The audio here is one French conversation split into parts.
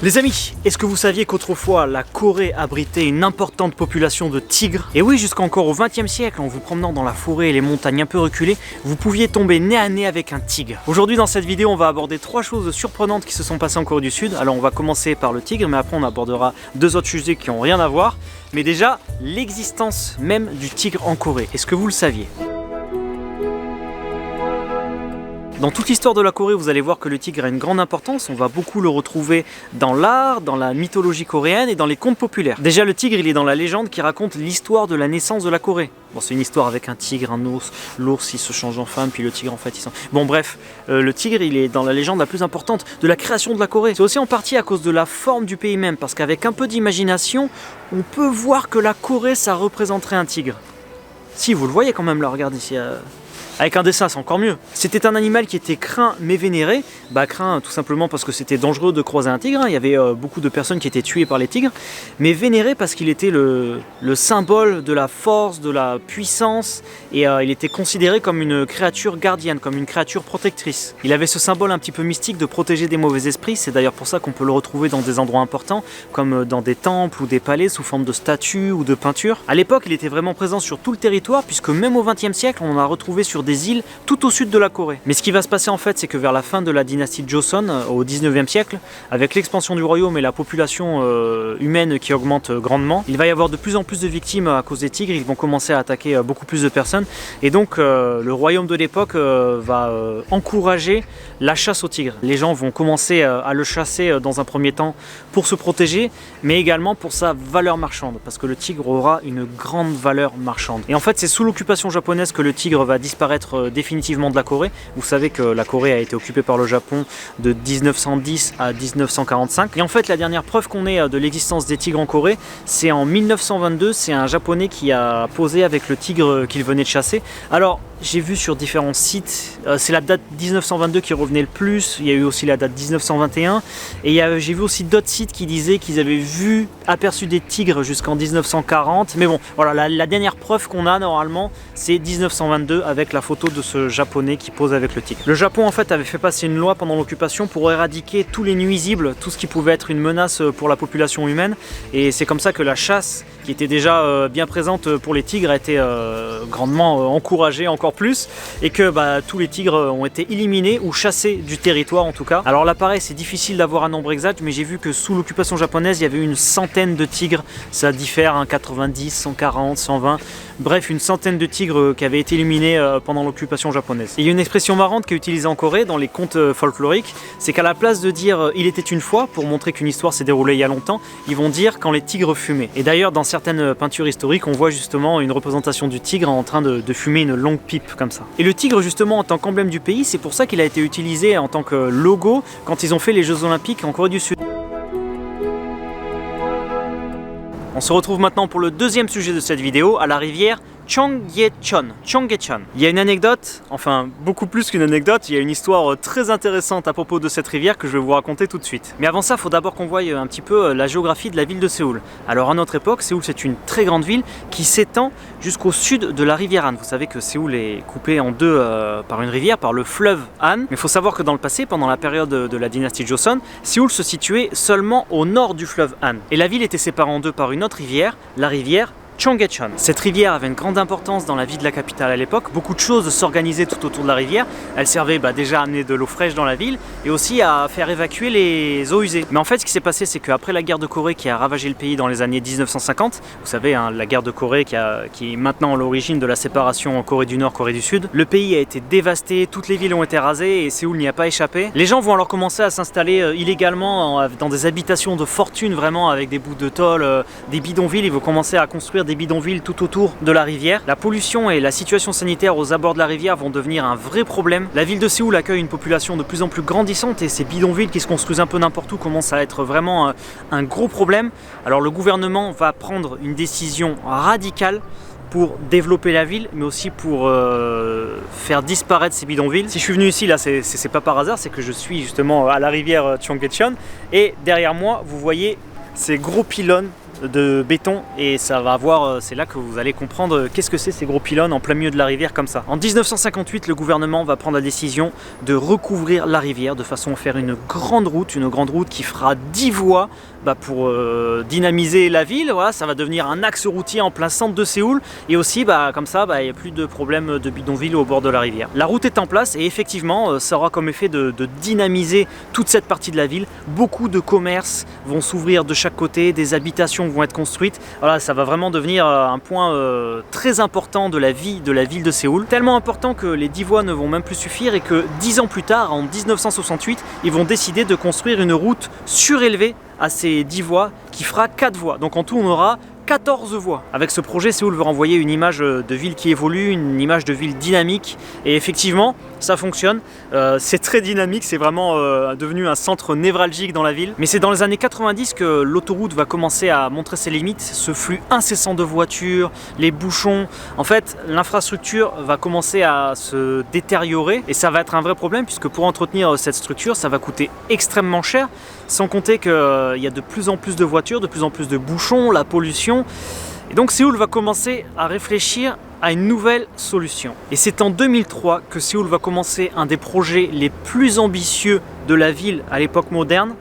Les amis, est-ce que vous saviez qu'autrefois la Corée abritait une importante population de tigres? Et oui, jusqu'encore au XXe siècle, en vous promenant dans la forêt et les montagnes un peu reculées, vous pouviez tomber nez à nez avec un tigre. Aujourd'hui dans cette vidéo, on va aborder 3 choses surprenantes qui se sont passées en Corée du Sud. Alors on va commencer par le tigre, mais après on abordera 2 autres sujets qui n'ont rien à voir. Mais déjà, l'existence même du tigre en Corée, est-ce que vous le saviez? Dans toute l'histoire de la Corée, vous allez voir que le tigre a une grande importance. On va beaucoup le retrouver dans l'art, dans la mythologie coréenne et dans les contes populaires. Déjà, le tigre, il est dans la légende qui raconte l'histoire de la naissance de la Corée. Bon, c'est une histoire avec un tigre, un ours, l'ours il se change en femme, puis le tigre en fait il s'en... Bon bref, le tigre il est dans la légende la plus importante de la création de la Corée. C'est aussi en partie à cause de la forme du pays même, parce qu'avec un peu d'imagination, on peut voir que la Corée ça représenterait un tigre. Si, vous le voyez quand même là, regardez ici... Avec un dessin, c'est encore mieux. C'était un animal qui était craint mais vénéré. Craint tout simplement parce que c'était dangereux de croiser un tigre. Il y avait beaucoup de personnes qui étaient tuées par les tigres. Mais vénéré parce qu'il était le symbole de la force, de la puissance. Et il était considéré comme une créature gardienne, comme une créature protectrice. Il avait ce symbole un petit peu mystique de protéger des mauvais esprits. C'est d'ailleurs pour ça qu'on peut le retrouver dans des endroits importants, comme dans des temples ou des palais sous forme de statues ou de peintures. À l'époque, il était vraiment présent sur tout le territoire, puisque même au XXe siècle, on en a retrouvé sur des îles tout au sud de la Corée. Mais ce qui va se passer en fait, c'est que vers la fin de la dynastie Joseon, au 19e siècle, avec l'expansion du royaume et la population humaine qui augmente grandement, il va y avoir de plus en plus de victimes à cause des tigres. Ils vont commencer à attaquer beaucoup plus de personnes. Et donc le royaume de l'époque va encourager la chasse aux tigres. Les gens vont commencer à le chasser dans un premier temps pour se protéger, mais également pour sa valeur marchande, parce que le tigre aura une grande valeur marchande. Et en fait, c'est sous l'occupation japonaise que le tigre va disparaître définitivement de la Corée. Vous savez que la Corée a été occupée par le Japon de 1910 à 1945. Et en fait, la dernière preuve qu'on ait de l'existence des tigres en Corée, c'est en 1922. C'est un Japonais qui a posé avec le tigre qu'il venait de chasser. Alors, j'ai vu sur différents sites, c'est la date 1922 qui revenait le plus, il y a eu aussi la date 1921, et j'ai vu aussi d'autres sites qui disaient qu'ils avaient aperçu des tigres jusqu'en 1940, mais bon, voilà, la dernière preuve qu'on a normalement, c'est 1922 avec la photo de ce Japonais qui pose avec le tigre. Le Japon en fait avait fait passer une loi pendant l'occupation pour éradiquer tous les nuisibles, tout ce qui pouvait être une menace pour la population humaine, et c'est comme ça que la chasse, qui était déjà bien présente pour les tigres, a été grandement encouragée encore plus, et que tous les tigres ont été éliminés ou chassés du territoire en tout cas. Alors là pareil, c'est difficile d'avoir un nombre exact, mais j'ai vu que sous l'occupation japonaise il y avait une centaine de tigres, ça diffère, 90, 140, 120, bref une centaine de tigres qui avaient été éliminés pendant l'occupation japonaise. Et il y a une expression marrante qui est utilisée en Corée dans les contes folkloriques, c'est qu'à la place de dire il était une fois, pour montrer qu'une histoire s'est déroulée il y a longtemps, ils vont dire quand les tigres fumaient. Et d'ailleurs dans certaines peintures historiques on voit justement une représentation du tigre en train de fumer une longue pipe comme ça. Et le tigre justement en tant qu'emblème du pays, c'est pour ça qu'il a été utilisé en tant que logo quand ils ont fait les Jeux Olympiques en Corée du Sud. On se retrouve maintenant pour le deuxième sujet de cette vidéo, à la rivière Cheonggyecheon. Il y a une anecdote, enfin beaucoup plus qu'une anecdote, il y a une histoire très intéressante à propos de cette rivière que je vais vous raconter tout de suite. Mais avant ça, il faut d'abord qu'on voie un petit peu la géographie de la ville de Séoul. Alors à notre époque, Séoul c'est une très grande ville qui s'étend jusqu'au sud de la rivière Han. Vous savez que Séoul est coupé en deux par une rivière, par le fleuve Han. Mais il faut savoir que dans le passé, pendant la période de la dynastie Joseon, Séoul se situait seulement au nord du fleuve Han. Et la ville était séparée en deux par une autre rivière, la rivière Cheonggyecheon. Cette rivière avait une grande importance dans la vie de la capitale à l'époque. Beaucoup de choses s'organisaient tout autour de la rivière. Elle servait déjà à amener de l'eau fraîche dans la ville et aussi à faire évacuer les eaux usées. Mais en fait, ce qui s'est passé, c'est qu'après la guerre de Corée qui a ravagé le pays dans les années 1950, vous savez, la guerre de Corée qui est maintenant l'origine de la séparation en Corée du Nord, Corée du Sud, le pays a été dévasté, toutes les villes ont été rasées et Séoul n'y a pas échappé. Les gens vont alors commencer à s'installer illégalement dans des habitations de fortune, vraiment avec des bouts de tôle, des bidonvilles. Ils vont commencer à construire des bidonvilles tout autour de la rivière. La pollution et la situation sanitaire aux abords de la rivière vont devenir un vrai problème. La ville de Séoul accueille une population de plus en plus grandissante et ces bidonvilles qui se construisent un peu n'importe où commencent à être vraiment un gros problème. Alors le gouvernement va prendre une décision radicale pour développer la ville, mais aussi pour faire disparaître ces bidonvilles. Si je suis venu ici, là, c'est pas par hasard, c'est que je suis justement à la rivière Cheonggyecheon et derrière moi, vous voyez ces gros pylônes de béton et ça va avoir, c'est là que vous allez comprendre qu'est-ce que c'est ces gros pylônes en plein milieu de la rivière comme ça. En 1958, le gouvernement va prendre la décision de recouvrir la rivière de façon à faire une grande route qui fera 10 voies pour dynamiser la ville. Voilà, ça va devenir un axe routier en plein centre de Séoul et aussi comme ça il n'y a plus de problème de bidonville au bord de la rivière. La route est en place et effectivement ça aura comme effet de dynamiser toute cette partie de la ville. Beaucoup de commerces vont s'ouvrir de chaque côté, des habitations vont être construites. Voilà, ça va vraiment devenir un point très important de la vie de la ville de Séoul. Tellement important que les 10 voies ne vont même plus suffire et que 10 ans plus tard, en 1968, ils vont décider de construire une route surélevée à ces 10 voies qui fera 4 voies. Donc en tout, on aura 14 voies. Avec ce projet, Séoul veut renvoyer une image de ville qui évolue, une image de ville dynamique. Et effectivement, ça fonctionne. C'est très dynamique, c'est vraiment devenu un centre névralgique dans la ville. Mais c'est dans les années 90 que l'autoroute va commencer à montrer ses limites. Ce flux incessant de voitures, les bouchons. En fait, l'infrastructure va commencer à se détériorer. Et ça va être un vrai problème puisque pour entretenir cette structure, ça va coûter extrêmement cher. Sans compter qu'il y a de plus en plus de voitures, de plus en plus de bouchons, la pollution. Et donc Séoul va commencer à réfléchir à une nouvelle solution. Et c'est en 2003 que Séoul va commencer un des projets les plus ambitieux de la ville à l'époque moderne,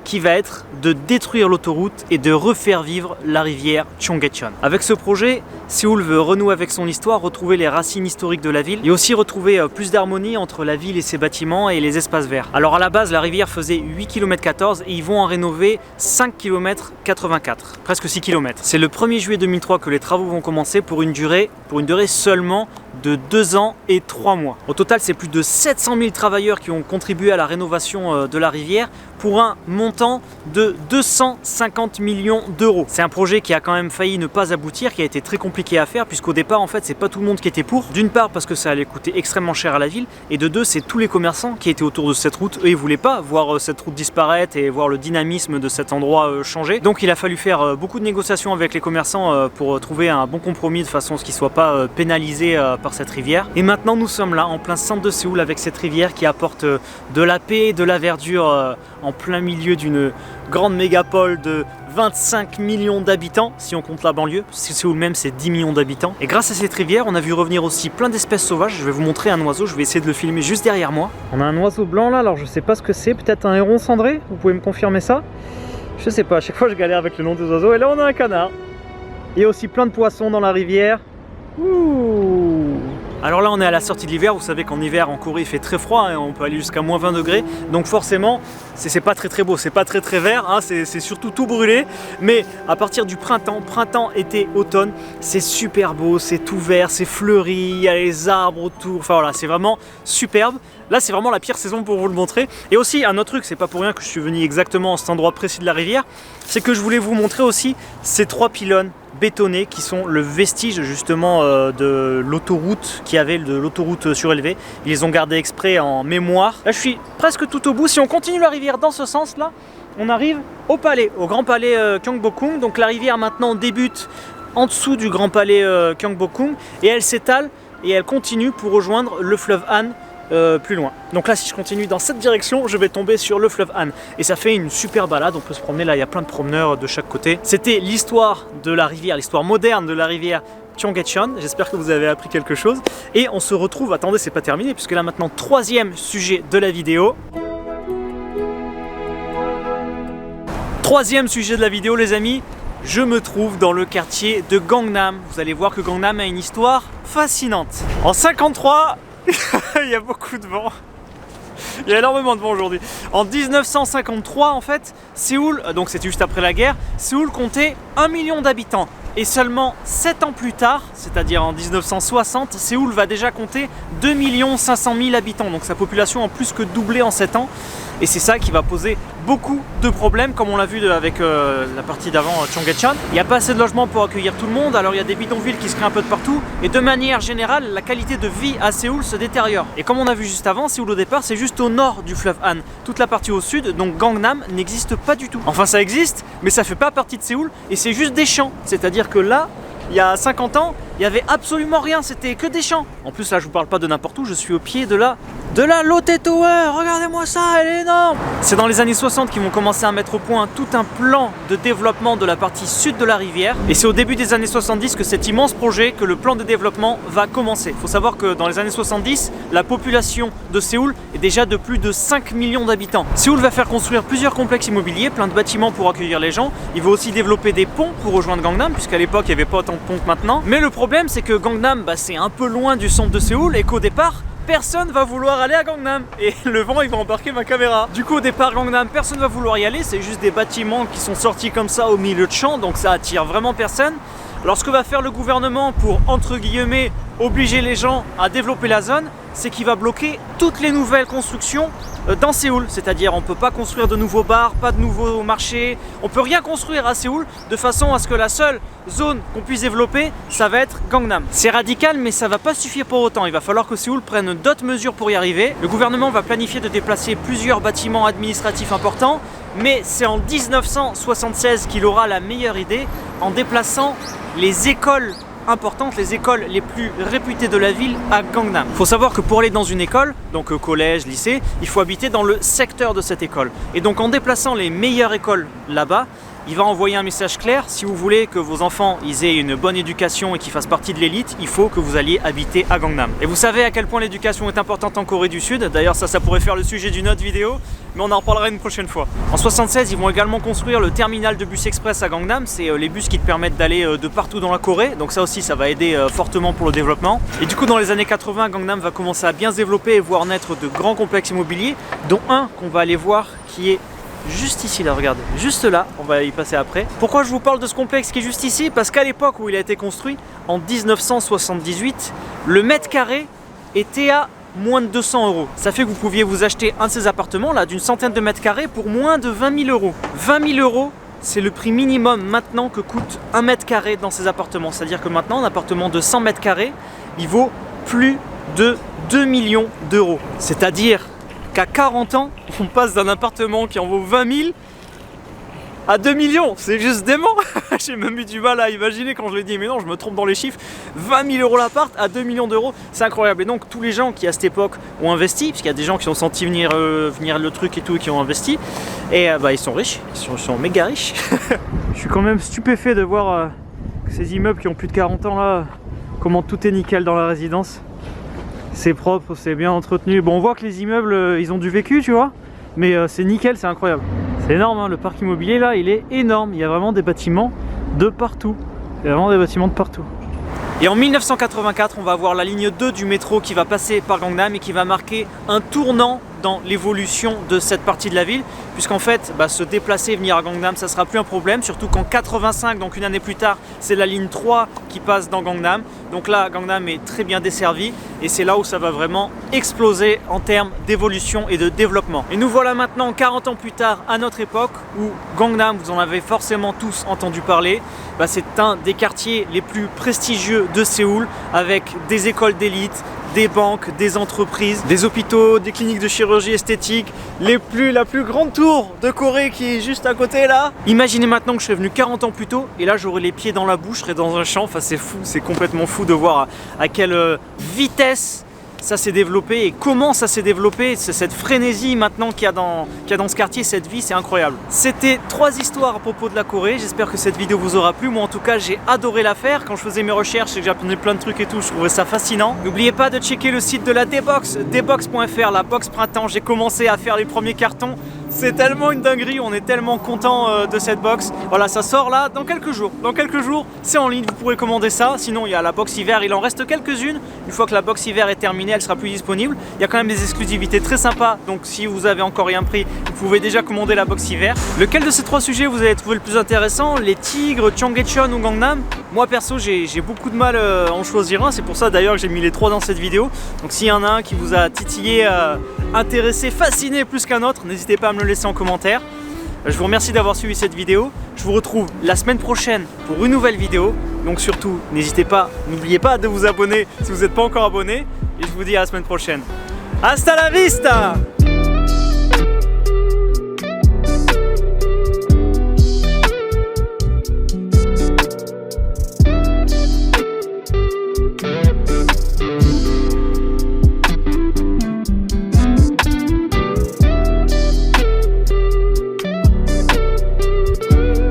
qui va être de détruire l'autoroute et de refaire vivre la rivière Cheonggyecheon. Avec ce projet, Séoul veut renouer avec son histoire, retrouver les racines historiques de la ville et aussi retrouver plus d'harmonie entre la ville et ses bâtiments et les espaces verts. Alors à la base, la rivière faisait 8 km 14 et ils vont en rénover 5 km 84, presque 6 km. C'est le 1er juillet 2003 que les travaux vont commencer pour une durée seulement de 2 ans et 3 mois. Au total, c'est plus de 700 000 travailleurs qui ont contribué à la rénovation de la rivière pour un montant de 250 millions d'euros. C'est un projet qui a quand même failli ne pas aboutir, qui a été très compliqué à faire puisqu'au départ en fait c'est pas tout le monde qui était pour. D'une part parce que ça allait coûter extrêmement cher à la ville et de deux c'est tous les commerçants qui étaient autour de cette route. Eux ils voulaient pas voir cette route disparaître et voir le dynamisme de cet endroit changer. Donc il a fallu faire beaucoup de négociations avec les commerçants pour trouver un bon compromis de façon à ce qu'ils soient pas pénalisés par cette rivière. Et maintenant nous sommes là en plein centre de Séoul avec cette rivière qui apporte de la paix, de la verdure en plein milieu d'une grande mégapole de 25 millions d'habitants, si on compte la banlieue. Séoul même c'est 10 millions d'habitants. Et grâce à cette rivière, on a vu revenir aussi plein d'espèces sauvages. Je vais vous montrer un oiseau, je vais essayer de le filmer juste derrière moi. On a un oiseau blanc là, alors je sais pas ce que c'est, peut-être un héron cendré, vous pouvez me confirmer ça? Je sais pas, à chaque fois je galère avec le nom des oiseaux. Et là on a un canard. Il y a aussi plein de poissons dans la rivière. Ouh. Alors là on est à la sortie de l'hiver, vous savez qu'en hiver en Corée il fait très froid, hein, on peut aller jusqu'à moins 20 degrés, donc forcément c'est pas très beau, c'est pas très vert, hein, c'est surtout tout brûlé, mais à partir du printemps, été, automne, c'est super beau, c'est tout vert, c'est fleuri, il y a les arbres autour, enfin voilà, c'est vraiment superbe. Là c'est vraiment la pire saison pour vous le montrer. Et aussi un autre truc, c'est pas pour rien que je suis venu exactement à cet endroit précis de la rivière, c'est que je voulais vous montrer aussi ces 3 pylônes bétonnés qui sont le vestige justement de l'autoroute, qui avait de l'autoroute surélevée. Ils les ont gardés exprès en mémoire. Là je suis presque tout au bout. Si on continue la rivière dans ce sens là, on arrive au palais, au grand palais Gyeongbokgung. Donc la rivière maintenant débute en dessous du grand palais Gyeongbokgung et elle s'étale et elle continue pour rejoindre le fleuve Han plus loin. Donc là si je continue dans cette direction, je vais tomber sur le fleuve Han et ça fait une super balade, on peut se promener là, il y a plein de promeneurs de chaque côté. C'était l'histoire de la rivière, l'histoire moderne de la rivière Cheonggyecheon. J'espère que vous avez appris quelque chose et on se retrouve, attendez c'est pas terminé puisque là maintenant 3e sujet de la vidéo. 3e sujet de la vidéo les amis, je me trouve dans le quartier de Gangnam. Vous allez voir que Gangnam a une histoire fascinante. En 53, il y a beaucoup de vent. Il y a énormément de vent aujourd'hui. En 1953 en fait, Séoul, donc c'était juste après la guerre, Séoul comptait 1 million d'habitants. Et seulement 7 ans plus tard, c'est-à-dire en 1960, Séoul va déjà compter 2 500 000 habitants. Donc sa population a plus que doublé en 7 ans. Et c'est ça qui va poser beaucoup de problèmes, comme on l'a vu avec la partie d'avant Cheonggyecheon. Il n'y a pas assez de logements pour accueillir tout le monde, alors il y a des bidonvilles qui se créent un peu de partout. Et de manière générale, la qualité de vie à Séoul se détériore. Et comme on a vu juste avant, Séoul au départ, c'est juste au nord du fleuve Han. Toute la partie au sud, donc Gangnam, n'existe pas du tout. Enfin ça existe, mais ça fait pas partie de Séoul, et c'est juste des champs. C'est-à-dire que là, il y a 50 ans, il n'y avait absolument rien, c'était que des champs. En plus là je vous parle pas de n'importe où, je suis au pied de la De la Lotte Tower, regardez-moi ça, elle est énorme. C'est dans les années 60 qu'ils vont commencer à mettre au point tout un plan de développement de la partie sud de la rivière. Et c'est au début des années 70 que cet immense projet, que le plan de développement va commencer. Il faut savoir que dans les années 70, la population de Séoul est déjà de plus de 5 millions d'habitants. Séoul va faire construire plusieurs complexes immobiliers, plein de bâtiments pour accueillir les gens. Il va aussi développer des ponts pour rejoindre Gangnam, puisqu'à l'époque il n'y avait pas autant de ponts que maintenant. Mais le problème c'est que Gangnam, c'est un peu loin du centre de Séoul et qu'au départ, personne va vouloir aller à Gangnam. Et le vent il va embarquer ma caméra. Du coup au départ Gangnam, personne va vouloir y aller. C'est juste des bâtiments qui sont sortis comme ça au milieu de champs, donc ça attire vraiment personne. Alors ce que va faire le gouvernement pour, entre guillemets, obliger les gens à développer la zone, c'est qu'il va bloquer toutes les nouvelles constructions dans Séoul. C'est-à-dire on ne peut pas construire de nouveaux bars, pas de nouveaux marchés, on peut rien construire à Séoul de façon à ce que la seule zone qu'on puisse développer, ça va être Gangnam. C'est radical mais ça va pas suffire pour autant, il va falloir que Séoul prenne d'autres mesures pour y arriver. Le gouvernement va planifier de déplacer plusieurs bâtiments administratifs importants, mais c'est en 1976 qu'il aura la meilleure idée en déplaçant les écoles importantes, les écoles les plus réputées de la ville à Gangnam. Il faut savoir que pour aller dans une école, donc collège, lycée, il faut habiter dans le secteur de cette école. Et donc en déplaçant les meilleures écoles là-bas, il va envoyer un message clair: si vous voulez que vos enfants ils aient une bonne éducation et qu'ils fassent partie de l'élite, il faut que vous alliez habiter à Gangnam. Et vous savez à quel point l'éducation est importante en Corée du Sud. D'ailleurs ça pourrait faire le sujet d'une autre vidéo, mais on en reparlera une prochaine fois. En 76, ils vont également construire le terminal de bus express à Gangnam. C'est les bus qui te permettent d'aller de partout dans la Corée. Donc ça aussi, ça va aider fortement pour le développement. Et du coup, dans les années 80, Gangnam va commencer à bien se développer et voir naître de grands complexes immobiliers, dont un qu'on va aller voir qui est juste ici, là, regardez, juste là, on va y passer après. Pourquoi je vous parle de ce complexe qui est juste ici? Parce qu'à l'époque où il a été construit, en 1978, le mètre carré était à moins de 200 €. Ça fait que vous pouviez vous acheter un de ces appartements là d'une centaine de mètres carrés pour moins de 20 000 €. 20 000 €, c'est le prix minimum maintenant que coûte un mètre carré dans ces appartements. C'est-à-dire que maintenant, un appartement de 100 mètres carrés, il vaut plus de 2 millions d'euros. C'est-à-dire qu'à 40 ans, on passe d'un appartement qui en vaut 20 000 à 2 millions, c'est juste dément. J'ai même eu du mal à imaginer quand je l'ai dit, mais non, je me trompe dans les chiffres. 20 000 € l'appart à 2 millions d'euros, c'est incroyable. Et donc tous les gens qui à cette époque ont investi, parce qu'il y a des gens qui ont senti venir le truc et tout et qui ont investi, et ils sont riches, ils sont méga riches. Je suis quand même stupéfait de voir ces immeubles qui ont plus de 40 ans là, comment tout est nickel dans la résidence. C'est propre, c'est bien entretenu. Bon, on voit que les immeubles, ils ont du vécu, tu vois, mais c'est nickel, c'est incroyable. C'est énorme, hein, le parc immobilier là, il est énorme. Il y a vraiment des bâtiments de partout. Il y a vraiment des bâtiments de partout. Et en 1984, on va avoir la ligne 2 du métro qui va passer par Gangnam et qui va marquer un tournant dans l'évolution de cette partie de la ville, puisqu'en fait se déplacer et venir à Gangnam ça sera plus un problème, surtout qu'en 85, donc une année plus tard, c'est la ligne 3 qui passe dans Gangnam. Donc là Gangnam est très bien desservi et c'est là où ça va vraiment exploser en termes d'évolution et de développement. Et nous voilà maintenant 40 ans plus tard à notre époque où Gangnam, vous en avez forcément tous entendu parler, c'est un des quartiers les plus prestigieux de Séoul, avec des écoles d'élite, des banques, des entreprises, des hôpitaux, des cliniques de chirurgie esthétique, la plus grande tour de Corée qui est juste à côté là. Imaginez maintenant que je serais venu 40 ans plus tôt et là j'aurais les pieds dans la bouche, je serais dans un champ. Enfin c'est fou, c'est complètement fou de voir à quelle vitesse ça s'est développé et comment ça s'est développé. C'est cette frénésie maintenant qu'il y a dans ce quartier, cette vie, c'est incroyable. C'était 3 histoires à propos de la Corée. J'espère que cette vidéo vous aura plu. Moi en tout cas j'ai adoré la faire. Quand je faisais mes recherches et que j'apprenais plein de trucs et tout, je trouvais ça fascinant. N'oubliez pas de checker le site de la D-Box, dbox.fr, la box printemps. J'ai commencé à faire les premiers cartons. C'est tellement une dinguerie, on est tellement content de cette box. Voilà, ça sort là dans quelques jours. Dans quelques jours, c'est en ligne, vous pourrez commander ça. Sinon, il y a la box hiver, il en reste quelques-unes. Une fois que la box hiver est terminée, elle sera plus disponible. Il y a quand même des exclusivités très sympas. Donc si vous avez encore rien pris, vous pouvez déjà commander la box hiver. Lequel de ces 3 sujets vous avez trouvé le plus intéressant? Les tigres, Cheonggyecheon ou Gangnam? Moi perso, j'ai beaucoup de mal à en choisir un. C'est pour ça d'ailleurs que j'ai mis les 3 dans cette vidéo. Donc s'il y en a un qui vous a titillé, intéressé, fasciné plus qu'un autre, n'hésitez pas à me le laisser en commentaire. Je vous remercie d'avoir suivi cette vidéo. Je vous retrouve la semaine prochaine pour une nouvelle vidéo. Donc surtout, n'oubliez pas de vous abonner si vous n'êtes pas encore abonné. Et je vous dis à la semaine prochaine. Hasta la vista!